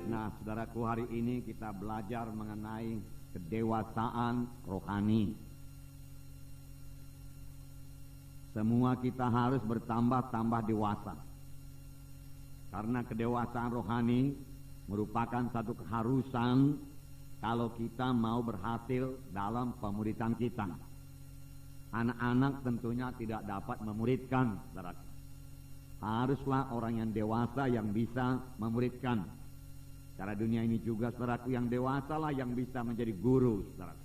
Nah, saudaraku, hari ini kita belajar mengenai kedewasaan rohani. Semua kita harus bertambah-tambah dewasa. Karena kedewasaan rohani merupakan satu keharusan kalau kita mau berhasil dalam pemuridan kita. Anak-anak tentunya tidak dapat memuridkan, saudaraku. Haruslah orang yang dewasa yang bisa memuridkan. Cara dunia ini juga, saudaraku, yang dewasa lah yang bisa menjadi guru, saudaraku.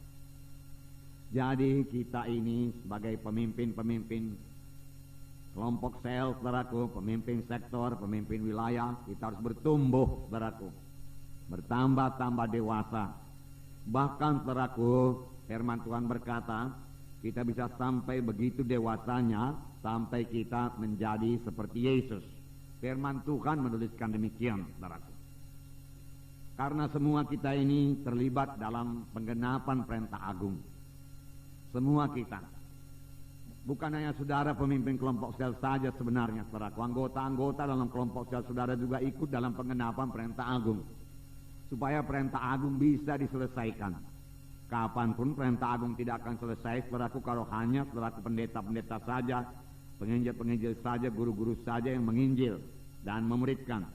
Jadi kita ini sebagai pemimpin-pemimpin kelompok sel, saudaraku, pemimpin sektor, pemimpin wilayah, kita harus bertumbuh, saudaraku, bertambah-tambah dewasa. Bahkan, saudaraku, firman Tuhan berkata, kita bisa sampai begitu dewasanya sampai kita menjadi seperti Yesus. Firman Tuhan menuliskan demikian, saudaraku. Karena semua kita ini terlibat dalam penggenapan perintah agung. Semua kita. Bukan hanya saudara pemimpin kelompok sel saja sebenarnya, saudaraku. Anggota-anggota dalam kelompok sel saudara juga ikut dalam penggenapan perintah agung. Supaya perintah agung bisa diselesaikan. Kapanpun perintah agung tidak akan selesai, saudaraku, kalau hanya saudaraku pendeta-pendeta saja, penginjil-penginjil saja, guru-guru saja yang menginjil dan memuridkan.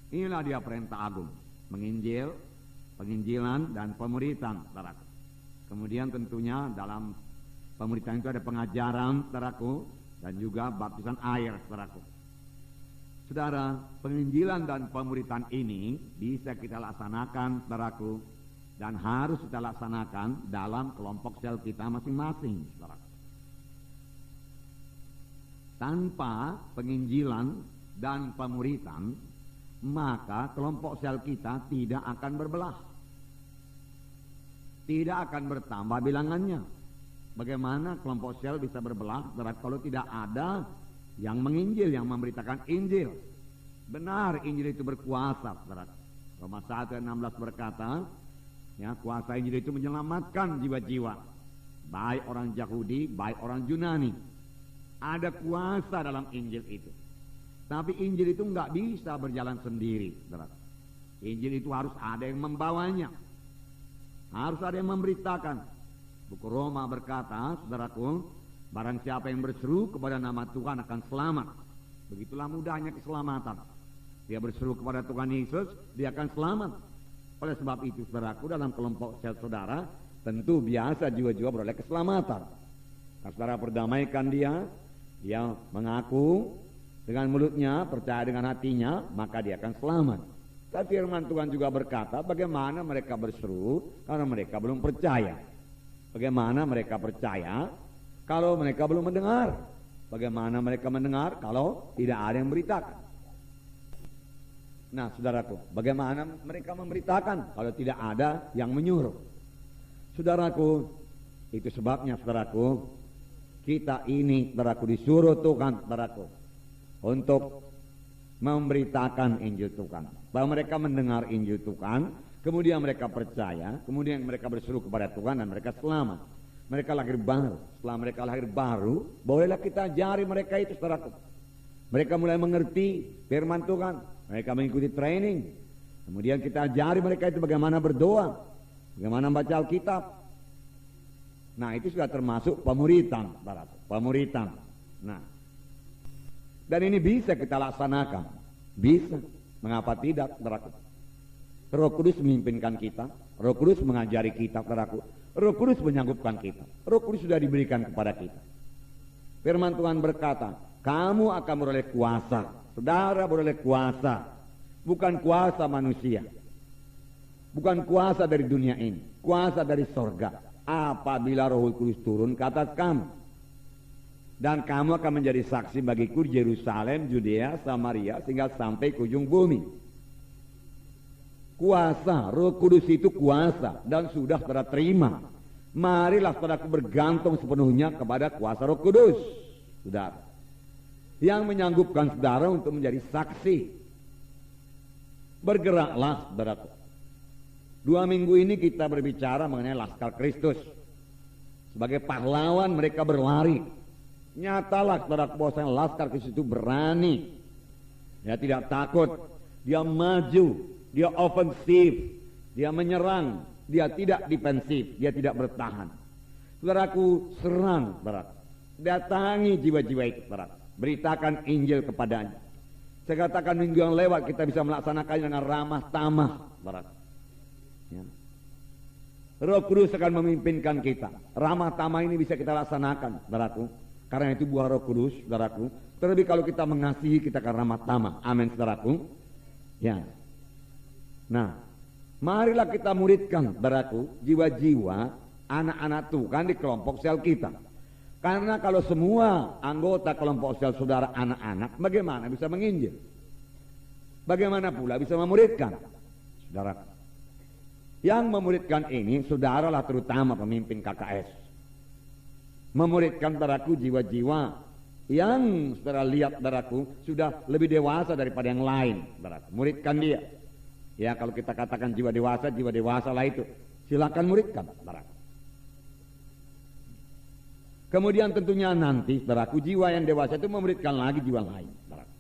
Inilah dia perintah agung. Menginjil, penginjilan, dan pemuritan, saudaraku. Kemudian tentunya dalam pemuritan itu ada pengajaran, saudaraku, dan juga baptisan air, saudaraku. Saudara, penginjilan dan pemuritan ini bisa kita laksanakan, saudaraku, dan harus kita laksanakan dalam kelompok sel kita masing-masing, saudaraku. Tanpa penginjilan dan pemuritan, maka kelompok sel kita tidak akan berbelah, tidak akan bertambah bilangannya. Bagaimana kelompok sel bisa berbelah kalau tidak ada yang menginjil, yang memberitakan Injil? Benar, Injil itu berkuasa, saudara. Roma 1:16 berkata, ya, kuasa Injil itu menyelamatkan jiwa-jiwa, baik orang Yahudi, baik orang Yunani. Ada kuasa dalam Injil itu. Tapi Injil itu nggak bisa berjalan sendiri, saudara. Injil itu harus ada yang membawanya, harus ada yang memberitakan. Buku Roma berkata, saudaraku, barang siapa yang berseru kepada nama Tuhan akan selamat. Begitulah mudahnya keselamatan. Dia berseru kepada Tuhan Yesus, dia akan selamat. Oleh sebab itu, saudaraku, dalam kelompok sel saudara, tentu biasa jiwa-jiwa beroleh keselamatan. Nah, saudara perdamaikan dia mengaku dengan mulutnya, percaya dengan hatinya, maka dia akan selamat. Tapi firman Tuhan juga berkata, bagaimana mereka berseru karena mereka belum percaya. Bagaimana mereka percaya kalau mereka belum mendengar? Bagaimana mereka mendengar kalau tidak ada yang beritakan? Nah, saudaraku, bagaimana mereka memberitakan kalau tidak ada yang menyuruh? Saudaraku, itu sebabnya, saudaraku, kita ini, saudaraku, disuruh Tuhan, saudaraku, untuk memberitakan Injil Tuhan. Bahwa mereka mendengar Injil Tuhan, kemudian mereka percaya, kemudian mereka berseru kepada Tuhan dan mereka selamat. Mereka lahir baru. Setelah mereka lahir baru, bolehlah kita ajari mereka itu, saudaraku. Mereka mulai mengerti firman Tuhan, mereka mengikuti training. Kemudian kita ajari mereka itu bagaimana berdoa, bagaimana membaca Alkitab. Nah, itu sudah termasuk pemuritan, saudaraku. Pemuritan. Nah, dan ini bisa kita laksanakan. Bisa. Mengapa tidak, saudaraku? Roh Kudus memimpinkan kita. Roh Kudus mengajari kita, saudaraku. Roh Kudus menyanggupkan kita. Roh Kudus sudah diberikan kepada kita. Firman Tuhan berkata, kamu akan beroleh kuasa. Saudara beroleh kuasa. Bukan kuasa manusia. Bukan kuasa dari dunia ini. Kuasa dari sorga. Apabila Roh Kudus turun ke atas kamu. Dan kamu akan menjadi saksi bagiku di Yerusalem, Judea, Samaria, sehingga sampai ke ujung bumi. Kuasa, Roh Kudus itu kuasa, dan sudah saudara terima. Marilah saudaraku bergantung sepenuhnya kepada kuasa Roh Kudus, saudara, yang menyanggupkan saudara untuk menjadi saksi. Bergeraklah, saudaraku. 2 minggu ini kita berbicara mengenai Laskar Kristus. Sebagai pahlawan mereka berlari. Nyatalah, saudara, bahwasanya Laskar Kristus itu berani. Ya, tidak takut. Dia maju dia ofensif, dia menyerang, dia tidak defensif, dia tidak bertahan. Saudaraku, serang, saudara. Datangi jiwa-jiwa itu, saudara. Beritakan Injil kepadanya. Saya katakan minggu yang lewat kita bisa melaksanakannya dengan ramah tamah, saudara. Ya. Roh Kudus akan memimpinkan kita. Ramah tamah ini bisa kita laksanakan, saudaraku. Karena itu buah Roh Kudus, saudaraku. Terlebih kalau kita mengasihi, kita akan ramah tamah. Amin, saudaraku. Ya. Nah, marilah kita muridkan, saudaraku, jiwa-jiwa anak-anak Tuhan di kelompok sel kita. Karena kalau semua anggota kelompok sel saudara anak-anak, bagaimana bisa menginjil? Bagaimana pula bisa memuridkan? Saudara, yang memuridkan ini saudaralah terutama pemimpin KKS. Memuridkan, saudaraku, jiwa-jiwa yang saudara lihat, saudaraku, sudah lebih dewasa daripada yang lain, saudaraku. Muridkan dia. Ya, kalau kita katakan jiwa dewasa lah itu. Silakan muridkan, saudaraku. Kemudian tentunya nanti, saudaraku, jiwa yang dewasa itu memuridkan lagi jiwa lain, saudaraku.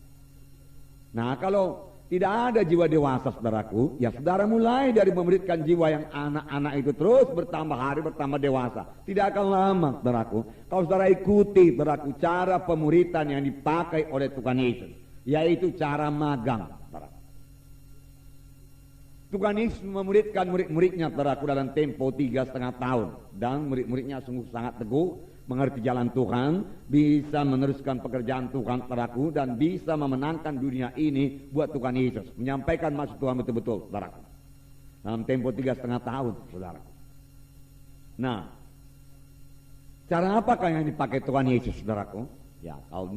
Nah, kalau tidak ada jiwa dewasa, saudaraku, ya saudara mulai dari memuridkan jiwa yang anak-anak itu terus bertambah hari, bertambah dewasa. Tidak akan lama, saudaraku, kalau saudara ikuti, saudaraku, cara pemuridan yang dipakai oleh Tuhan Yesus, yaitu cara magang, saudaraku. Tuhan Yesus memuridkan murid-muridnya, saudaraku, dalam tempo 3,5 tahun. Dan murid-muridnya sungguh sangat teguh, mengerti jalan Tuhan, bisa meneruskan pekerjaan Tuhan, saudaraku, dan bisa memenangkan dunia ini buat Tuhan Yesus. Menyampaikan maksud Tuhan betul-betul, saudaraku. Dalam tempo 3,5 tahun, saudaraku. Nah, cara apakah yang dipakai Tuhan Yesus, saudaraku? Ya, kalau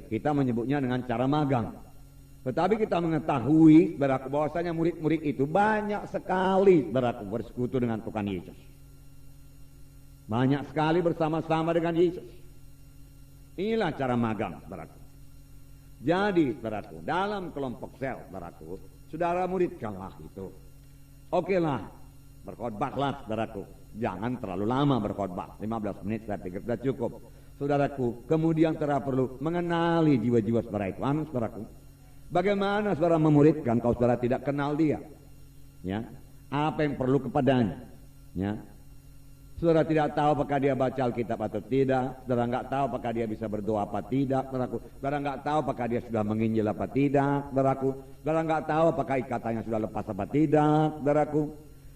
kita menyebutnya dengan cara magang. Tetapi kita mengetahui, saudaraku, bahwasanya murid-murid itu banyak sekali, saudaraku, bersekutu dengan Tuhan Yesus. Banyak sekali bersama-sama dengan Yesus. Inilah cara magang, saudaraku. Jadi, saudaraku, dalam kelompok sel, saudaraku, saudara muridkanlah itu. Oke lah, berkhotbahlah, saudaraku. Jangan terlalu lama berkhotbah, 15 menit saya pikir sudah cukup. Saudaraku, kemudian saudara perlu mengenali jiwa-jiwa saudara itu. Amin, saudaraku. Bagaimana saudara memuridkan kalau saudara tidak kenal dia? Ya, apa yang perlu kepadanya? Ya, saudara tidak tahu apakah dia baca Alkitab atau tidak. Saudara nggak tahu apakah dia bisa berdoa apa tidak, saudaraku. Saudara nggak tahu apakah dia sudah menginjil apa tidak, saudaraku. Saudara nggak tahu apakah ikatannya sudah lepas apa tidak, saudaraku.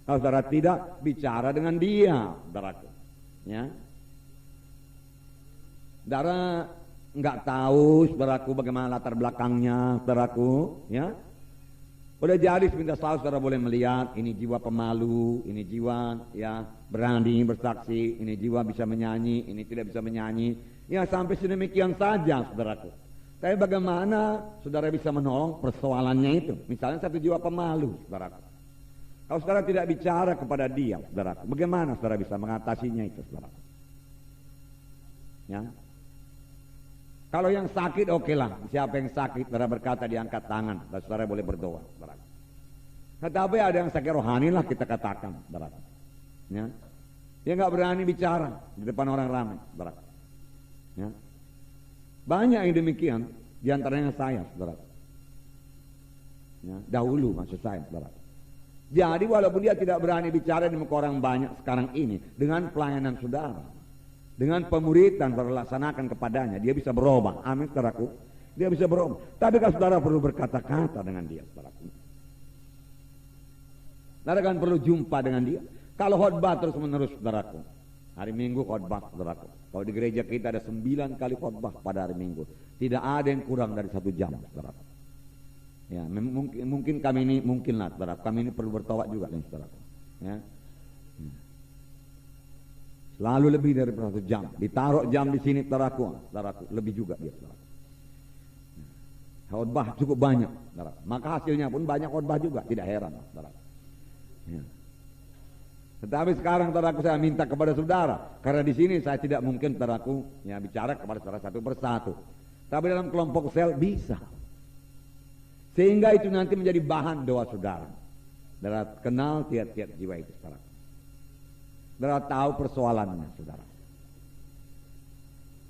Kalau saudara tidak, bicara dengan dia, saudaraku. Ya, saudara nggak tahu, saudaraku, bagaimana latar belakangnya, saudaraku, ya. Udah jadi sebentar saudara boleh melihat ini jiwa pemalu, ini jiwa ya berani bersaksi, ini jiwa bisa menyanyi, ini tidak bisa menyanyi. Ya sampai sedemikian saja, saudaraku. Tapi bagaimana saudara bisa menolong persoalannya itu? Misalnya satu jiwa pemalu, saudaraku. Kalau saudara tidak bicara kepada dia, saudaraku, bagaimana saudara bisa mengatasinya itu, saudaraku? Ya. Kalau yang sakit, oke lah. Siapa yang sakit, saudara berkata diangkat tangan, dan saudara boleh berdoa, saudara. Tetapi ada yang sakit rohani lah kita katakan, saudara. Ya, dia nggak berani bicara di depan orang ramai, saudara. Ya, banyak yang demikian, diantaranya saya, saudara. Ya, dahulu maksud saya, saudara. Jadi walaupun dia tidak berani bicara di muka orang banyak sekarang ini, dengan pelayanan saudara, dengan pemuridan berlaksanakan kepadanya, dia bisa berubah. Amin, saudaraku. Dia bisa berubah. Tapi kalau saudara perlu berkata-kata dengan dia, saudaraku. Saudara kan perlu jumpa dengan dia. Kalau khotbah terus menerus, saudaraku. Hari Minggu khotbah, saudaraku. Kalau di gereja kita ada 9 kali khotbah pada hari Minggu. Tidak ada yang kurang dari 1 jam, saudaraku. Ya, mungkin kami ini, mungkinlah, saudaraku. Kami ini perlu bertobat juga, saudaraku. Ya. Selalu lebih dari 1 jam. Ditaruh jam di sini, saudaraku, lebih juga dia, saudaraku. Khotbah cukup banyak, saudaraku. Maka hasilnya pun banyak khotbah juga, tidak heran, saudaraku. Ya. Tetapi sekarang, saudaraku, saya minta kepada saudara, karena di sini saya tidak mungkin, saudaraku, ya bicara kepada saudara satu persatu. Tapi dalam kelompok sel bisa. Sehingga itu nanti menjadi bahan doa saudara. Saudara kenal tiap-tiap jiwa itu, saudara. Saudara tahu persoalannya, saudara.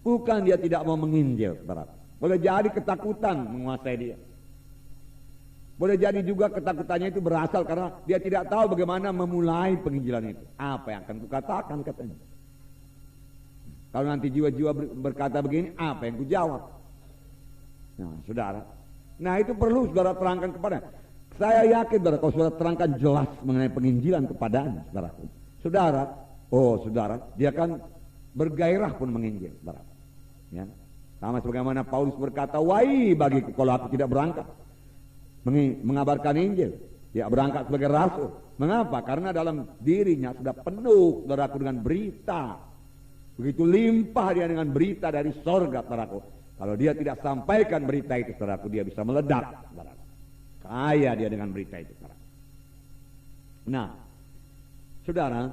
Bukan dia tidak mau menginjil, saudara. Boleh jadi ketakutan menguasai dia. Boleh jadi juga ketakutannya itu berasal karena dia tidak tahu bagaimana memulai penginjilan itu. Apa yang akan kukatakan katanya. Kalau nanti jiwa-jiwa berkata begini, apa yang kujawab? Nah, saudara. Nah, itu perlu saudara terangkan kepada. Saya yakin saudara, kalau saudara terangkan jelas mengenai penginjilan kepadanya, saudara. Saudara, dia kan bergairah pun menginjil, saudara. Ya. Sama sebagaimana Paulus berkata, "Wai bagiku kalau aku tidak berangkat mengabarkan Injil, dia berangkat sebagai rasul." Mengapa? Karena dalam dirinya sudah penuh, saudaraku, dengan berita. Begitu limpah dia dengan berita dari sorga, saudaraku. Kalau dia tidak sampaikan berita itu, saudaraku, dia bisa meledak, saudaraku. Kaya dia dengan berita itu, saudaraku. Nah, saudara,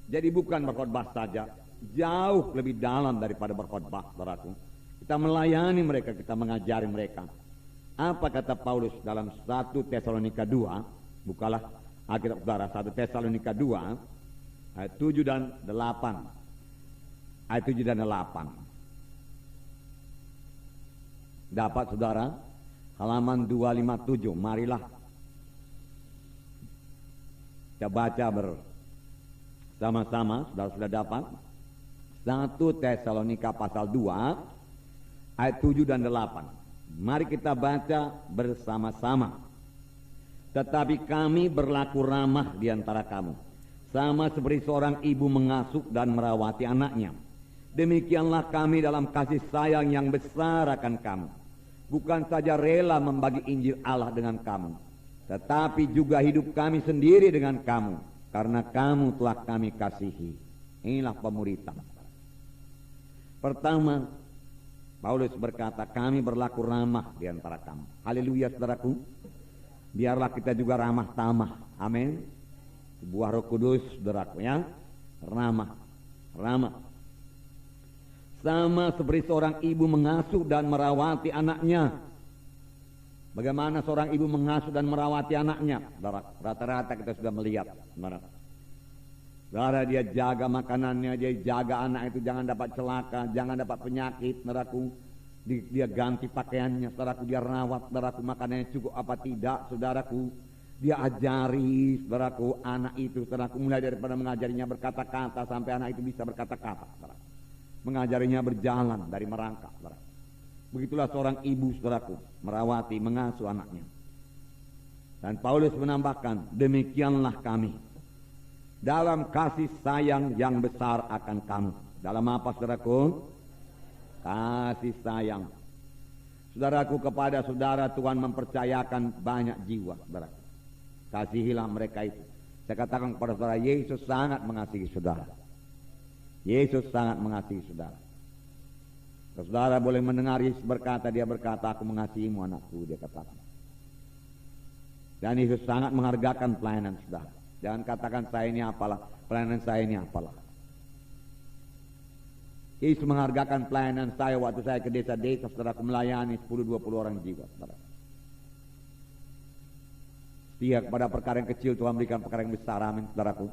jadi bukan berkhotbah saja, jauh lebih dalam daripada berkhotbah, saudaraku. Kita melayani mereka, kita mengajari mereka. Apa kata Paulus dalam 1 Tesalonika 2? Bukalah Alkitab saudara, 1 Tesalonika 2 ayat 7 dan 8. Ayat 7 dan 8. Dapat saudara? Halaman 257. Marilah kita baca bersama-sama. Saudara sudah dapat 1 Tesalonika pasal 2 ayat 7 dan 8. Mari kita baca bersama-sama. Tetapi kami berlaku ramah di antara kamu, sama seperti seorang ibu mengasuh dan merawati anaknya. Demikianlah kami dalam kasih sayang yang besar akan kamu. Bukan saja rela membagi Injil Allah dengan kamu, tetapi juga hidup kami sendiri dengan kamu, karena kamu telah kami kasihi. Inilah pemuritan. Pertama, Paulus berkata, kami berlaku ramah di antara kamu. Haleluya, saudaraku. Biarlah kita juga ramah tamah. Amin. Buah Roh Kudus, saudaraku, ya. Ramah. Sama seperti seorang ibu mengasuh dan merawati anaknya. Bagaimana seorang ibu mengasuh dan merawati anaknya? Rata-rata kita sudah melihat. Saudara, dia jaga makanannya, dia jaga anak itu jangan dapat celaka, jangan dapat penyakit, saudaraku. Dia ganti pakaiannya, saudaraku, dia rawat, saudaraku, makanannya cukup apa tidak, saudaraku. Dia ajari, saudaraku, anak itu, saudaraku, mulai daripada mengajarinya berkata-kata sampai anak itu bisa berkata-kata, saudaraku. Mengajarinya berjalan dari merangkak, saudaraku. Begitulah seorang ibu, saudaraku, merawati, mengasuh anaknya. Dan Paulus menambahkan, demikianlah kami dalam kasih sayang yang besar akan kamu. Dalam apa, saudaraku? Kasih sayang. Saudaraku, kepada saudara Tuhan mempercayakan banyak jiwa, saudaraku. Kasihilah mereka itu. Saya katakan kepada saudara, Yesus sangat mengasihi saudara. Yesus sangat mengasihi saudara. Saudara boleh mendengar Yesus berkata, dia berkata, aku mengasihimu anakku, dia katakan. Dan Yesus sangat menghargakan pelayanan saudara. Jangan katakan saya ini apalah, pelayanan saya ini apalah. Yesus menghargakan pelayanan saya waktu saya ke desa-desa, saudara, melayani 10-20 orang jiwa, saudara. Setia kepada perkara yang kecil, Tuhan berikan perkara yang besar, amin, saudaraku.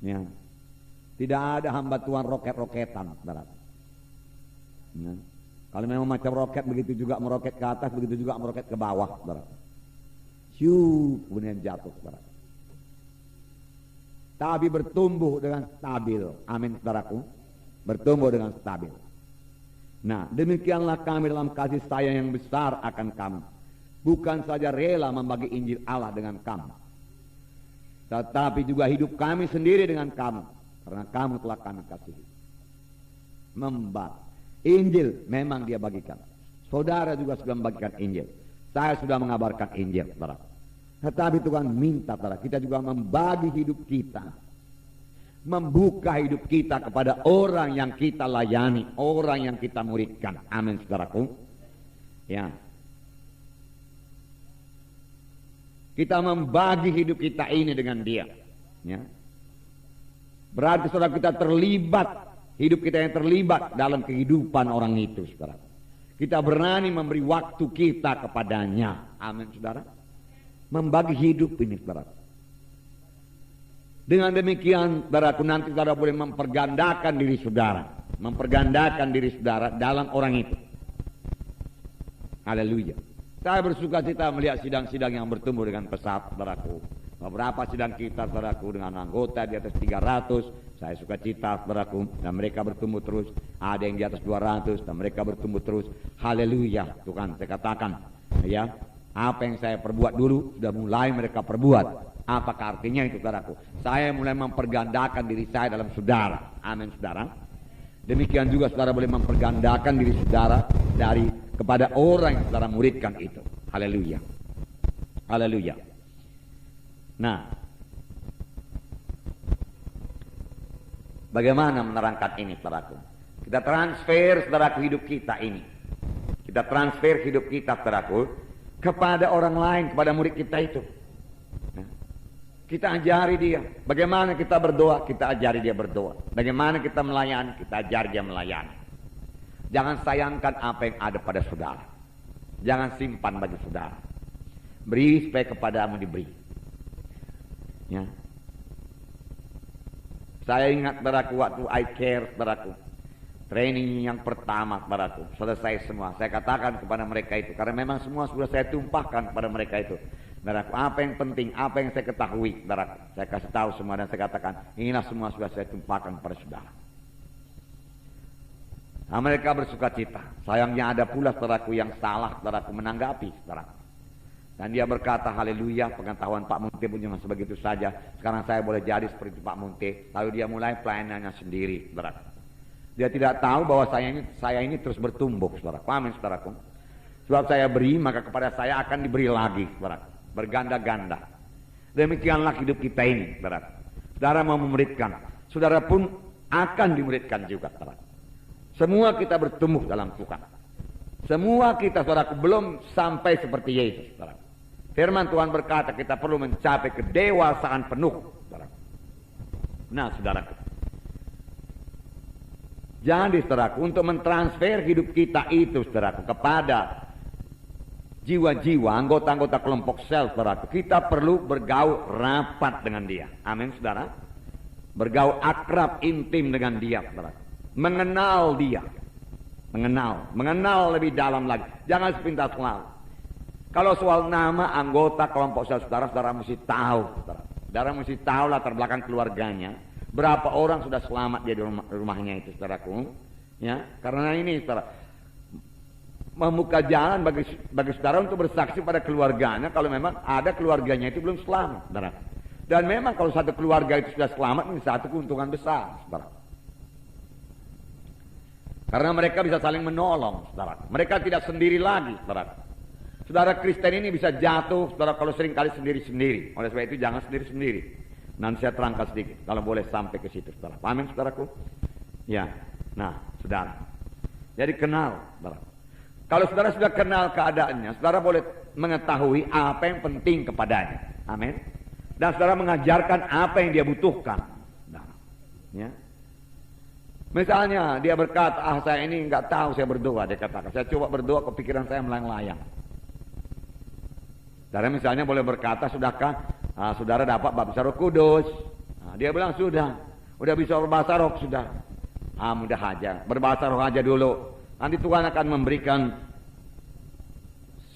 Ya. Tidak ada hamba Tuhan roket-roketan, saudara. Ya. Kalau memang macam roket, begitu juga meroket ke atas, begitu juga meroket ke bawah, saudara. Kemudian jatuh, saudara. Tapi bertumbuh dengan stabil. Amin, saudaraku. Bertumbuh dengan stabil. Nah, demikianlah kami dalam kasih sayang yang besar akan kamu. Bukan saja rela membagi Injil Allah dengan kamu, tetapi juga hidup kami sendiri dengan kamu, karena kamu telah kami kasihi. Membagi Injil memang dia bagikan. Saudara juga sudah membagikan Injil. Saya sudah mengabarkan Injil, saudara. Tetapi Tuhan minta, saudara, kita juga membagi hidup kita, membuka hidup kita kepada orang yang kita layani, orang yang kita muridkan. Amin, saudaraku. Ya. Kita membagi hidup kita ini dengan dia. Ya. Berarti saudara kita terlibat, hidup kita yang terlibat dalam kehidupan orang itu, saudara. Kita berani memberi waktu kita kepadanya. Amin, saudara. Membagi hidup ini, saudara. Dengan demikian, saudaraku, nanti saudara boleh mempergandakan diri saudara, mempergandakan diri saudara dalam orang itu. Haleluya. Saya bersuka cita melihat sidang-sidang yang bertumbuh dengan pesat, saudaraku. Beberapa sidang kita, saudaraku, dengan anggota di atas 300, saya suka cita, saudaraku, dan mereka bertumbuh terus. Ada yang di atas 200 dan mereka bertumbuh terus. Haleluya, Tuhan, saya katakan, ya, apa yang saya perbuat dulu sudah mulai mereka perbuat. Apakah artinya itu, saudaraku? Saya mulai mempergandakan diri saya dalam saudara. Amin, saudara. Demikian juga saudara boleh mempergandakan diri saudara kepada orang yang saudara muridkan itu. Haleluya. Haleluya. Nah, bagaimana menerangkan ini, saudaraku? Kita transfer, saudaraku, hidup kita ini. Kita transfer hidup kita, saudaraku, kepada orang lain, kepada murid kita itu. Nah, kita ajari dia. Bagaimana kita berdoa, kita ajari dia berdoa. Bagaimana kita melayani, kita ajari dia melayani. Jangan sayangkan apa yang ada pada saudara. Jangan simpan bagi saudara. Beri supaya kepadamu diberi. Ya. Saya ingat, saudaraku, waktu I Care, saudaraku, training yang pertama, saudaraku, selesai semua. Saya katakan kepada mereka itu, karena memang semua sudah saya tumpahkan kepada mereka itu. Saudaraku, apa yang penting, apa yang saya ketahui, saudaraku, saya kasih tahu semua dan saya katakan, inilah semua sudah saya tumpahkan kepada saudara. Nah, mereka bersuka cita. Sayangnya ada pula, saudaraku, yang salah, saudaraku, menanggapi, saudaraku. Dan dia berkata, haleluya, pengetahuan Pak Munte pun cuma sebegitu saja. Sekarang saya boleh jadi seperti Pak Munte. Lalu dia mulai pelayanannya sendiri, saudaraku. Dia tidak tahu bahwa saya ini terus bertumbuh, saudaraku. Amin, saudaraku. Sebab saya beri, maka kepada saya akan diberi lagi, saudaraku. Berganda-ganda. Demikianlah hidup kita ini, saudaraku. Saudara mau memuridkan, saudara pun akan dimuridkan juga, saudaraku. Semua kita bertumbuh dalam Tuhan. Semua kita, saudaraku, belum sampai seperti Yesus, saudaraku. Firman Tuhan berkata kita perlu mencapai kedewasaan penuh, saudaraku. Nah, saudaraku, jadi, saudaraku, untuk mentransfer hidup kita itu, saudaraku, kepada jiwa-jiwa, anggota-anggota kelompok sel, saudaraku, kita perlu bergaul rapat dengan dia. Amin, saudara. Bergaul akrab, intim dengan dia, saudaraku. Mengenal dia. Mengenal lebih dalam lagi. Jangan sepintas lalu. Kalau soal nama anggota kelompok sel, saudara mesti tahu, saudara mesti tahu latar belakang keluarganya. Berapa orang sudah selamat dia di rumahnya itu, saudaraku. Ya, karena ini, saudara, membuka jalan bagi saudara untuk bersaksi pada keluarganya kalau memang ada keluarganya itu belum selamat, saudara. Dan memang kalau satu keluarga itu sudah selamat, ini satu keuntungan besar, saudara. Karena mereka bisa saling menolong, saudara. Mereka tidak sendiri lagi, saudara. Saudara Kristen ini bisa jatuh, saudara, kalau seringkali sendiri-sendiri. Oleh sebab itu jangan sendiri-sendiri. Nanti saya terangkan sedikit, kalau boleh sampai ke situ, saudara. Amin, saudaraku? Ya, nah, saudara. Jadi kenal, saudara. Kalau saudara sudah kenal keadaannya, saudara boleh mengetahui apa yang penting kepadanya. Amin. Dan saudara mengajarkan apa yang dia butuhkan. Nah, ya. Misalnya dia berkata, saya ini nggak tahu saya berdoa, dia katakan, saya coba berdoa, kepikiran saya melayang-layang. Saudara misalnya boleh berkata, sudahkah saudara dapat baptisan Roh Kudus? Dia bilang sudah bisa berbahasa roh sudah. Mudah aja, berbahasa roh aja dulu. Nanti Tuhan akan memberikan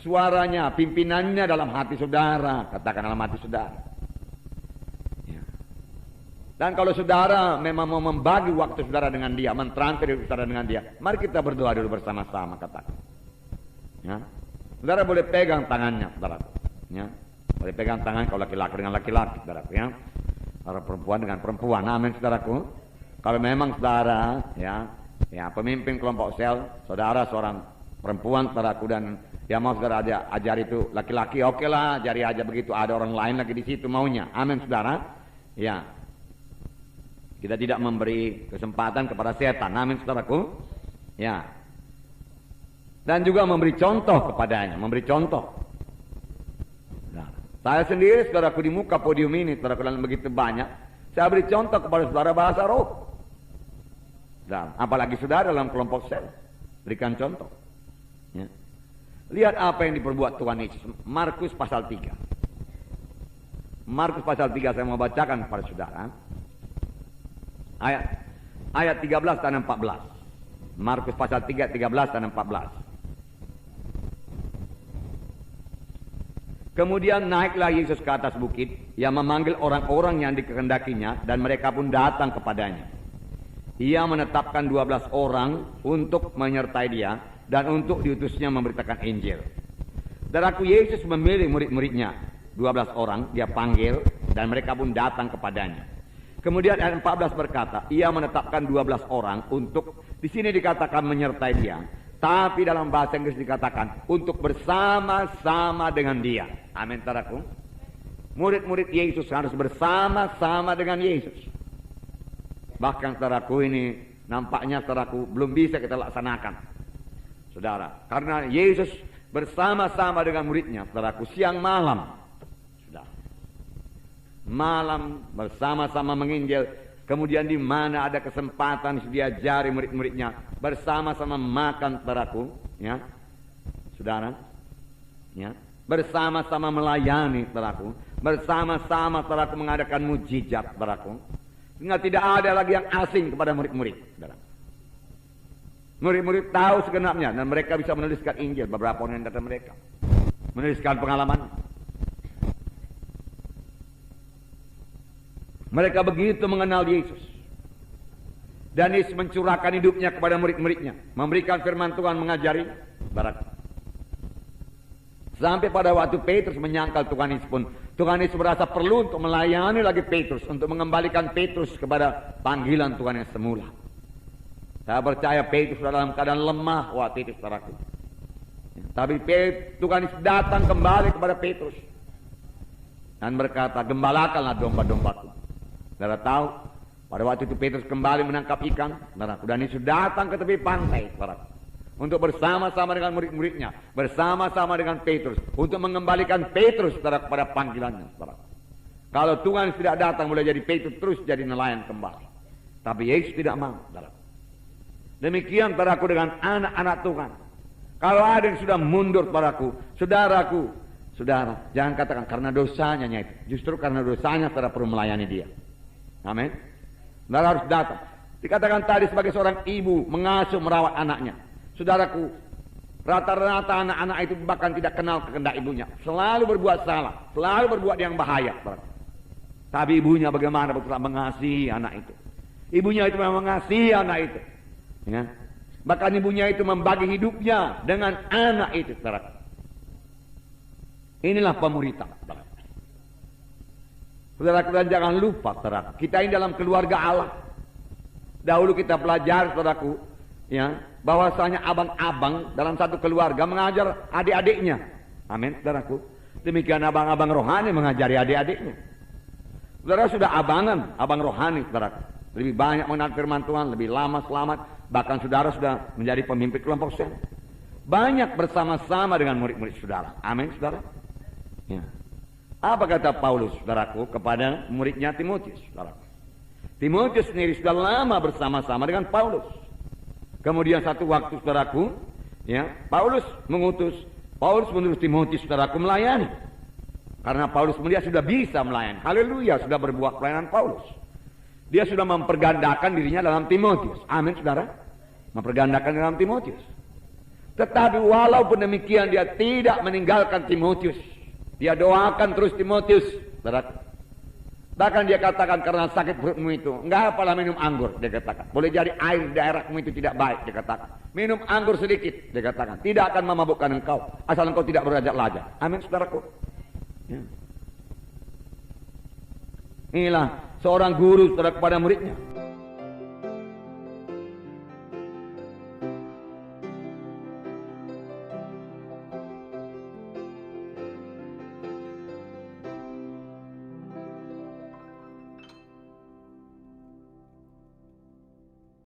suaranya, pimpinannya dalam hati saudara, katakan dalam hati saudara. Ya. Dan kalau saudara memang mau membagi waktu saudara dengan dia, mentransfer saudara dengan dia, mari kita berdoa dulu bersama-sama, katakan. Ya. Saudara boleh pegang tangannya, saudara. Ya, boleh pegang tangan kalau laki-laki dengan laki-laki, saudaraku, ya. Kalau perempuan dengan perempuan, amin, saudaraku. Kalau memang saudara, ya, pemimpin kelompok sel, saudara seorang perempuan, saudaraku, dan ya mau saudara ajar itu laki-laki, oke lah, ajari aja begitu. Ada orang lain lagi di situ maunya, amin, saudara. Ya, kita tidak memberi kesempatan kepada setan, amin, saudaraku. Ya, dan juga memberi contoh kepadanya, memberi contoh. Saya sendiri, saudaraku, di muka podium ini, saudaraku, dalam begitu banyak, saya beri contoh kepada saudara bahasa roh. Dan apalagi saudara dalam kelompok sel, berikan contoh. Ya. Lihat apa yang diperbuat Tuhan Yesus. Markus pasal 3. Markus pasal 3 saya mau bacakan kepada saudara. Ayat 13 dan 14. Markus pasal 3, 13 dan 14. Kemudian naiklah Yesus ke atas bukit, ia memanggil orang-orang yang dikehendakinya, dan mereka pun datang kepadanya. Ia menetapkan 12 orang untuk menyertai dia, dan untuk diutusnya memberitakan Injil. Saudaraku, Yesus memilih murid-muridnya, 12 orang, dia panggil, dan mereka pun datang kepadanya. Kemudian ayat 14 berkata, ia menetapkan 12 orang untuk, di sini dikatakan menyertai dia, tapi dalam bahasa Inggris dikatakan untuk bersama-sama dengan dia. Amin, saudaraku. Murid-murid Yesus harus bersama-sama dengan Yesus. Bahkan saudaraku, ini nampaknya saudaraku belum bisa kita laksanakan, saudara. Karena Yesus bersama-sama dengan muridnya, saudaraku, siang malam, saudara. Malam bersama-sama menginjil. Kemudian di mana ada kesempatan diajari murid-muridnya bersama-sama makan, saudaraku, ya, saudara, ya, bersama-sama melayani, saudaraku, bersama-sama, saudaraku, mengadakan mujizat, saudaraku, sehingga tidak ada lagi yang asing kepada murid-murid, saudara. Murid-murid tahu segenapnya, dan mereka bisa menuliskan Injil. Beberapa orang yang datang mereka menuliskan pengalaman. Mereka begitu mengenal Yesus. Dan Yesus mencurahkan hidupnya kepada murid-muridnya, memberikan firman Tuhan, mengajari, saudara. Sampai pada waktu Petrus menyangkal Tuhan Yesus pun, Tuhan Yesus merasa perlu untuk melayani lagi Petrus, untuk mengembalikan Petrus kepada panggilan Tuhan yang semula. Saya percaya Petrus dalam keadaan lemah waktu itu, saudaraku. Tapi Tuhan Yesus datang kembali kepada Petrus dan berkata, gembalakanlah domba-dombaku. Saudara tahu, pada waktu itu Petrus kembali menangkap ikan, saudaraku, dan Yesus datang ke tepi pantai, saudaraku, untuk bersama-sama dengan murid-muridnya, bersama-sama dengan Petrus, untuk mengembalikan Petrus, saudara, kepada panggilannya, saudara. Kalau Tuhan tidak datang, boleh jadi Petrus terus jadi nelayan kembali. Tapi Yesus tidak mau, saudara. Demikian, saudaraku, dengan anak-anak Tuhan. Kalau ada yang sudah mundur, saudaraku, saudara, jangan katakan karena dosanya itu. Justru karena dosanya saudara perlu melayani dia. Amin. Saudara harus datang. Dikatakan tadi sebagai seorang ibu mengasuh merawat anaknya. Saudaraku, rata-rata anak-anak itu bahkan tidak kenal kehendak ibunya. Selalu berbuat salah, selalu berbuat yang bahaya. Tapi ibunya bagaimana betul mengasihi anak itu. Ibunya itu memang mengasihi anak itu. Ya. Bahkan ibunya itu membagi hidupnya dengan anak itu. Saudara. Inilah pemuritan. Saudara, jangan lupa, saudara, kita ini dalam keluarga Allah. Dahulu kita belajar, saudaraku, ya, bahwasanya abang-abang dalam satu keluarga mengajar adik-adiknya. Amin, saudaraku. Demikian abang-abang rohani mengajari adik-adiknya. Saudara sudah abangan, abang rohani, saudara. Lebih banyak mengenal firman Tuhan, lebih lama selamat. Bahkan saudara sudah menjadi pemimpin kelompok sen. Banyak bersama-sama dengan murid-murid saudara. Amin, saudara. Ya. Apa kata Paulus, saudaraku, kepada muridnya Timotius, saudaraku. Timotius sendiri sudah lama bersama-sama dengan Paulus. Kemudian satu waktu, saudaraku, ya, Paulus mengutus Timotius, saudaraku, melayani. Karena Paulus melihat sudah bisa melayani. Haleluya, sudah berbuat pelayanan Paulus. Dia sudah mempergandakan dirinya dalam Timotius. Amin, saudara. Mempergandakan dalam Timotius. Tetapi walaupun demikian, dia tidak meninggalkan Timotius. Dia doakan terus Timotius, saudara. Bahkan dia katakan karena sakit perutmu itu, enggak apalah minum anggur, dia katakan. Boleh jadi air daerahmu itu tidak baik, dia katakan. Minum anggur sedikit, dia katakan. Tidak akan memabukkan engkau, asal engkau tidak berlajak-lajak. Amin, saudaraku. Ya. Inilah seorang guru, saudara, kepada muridnya.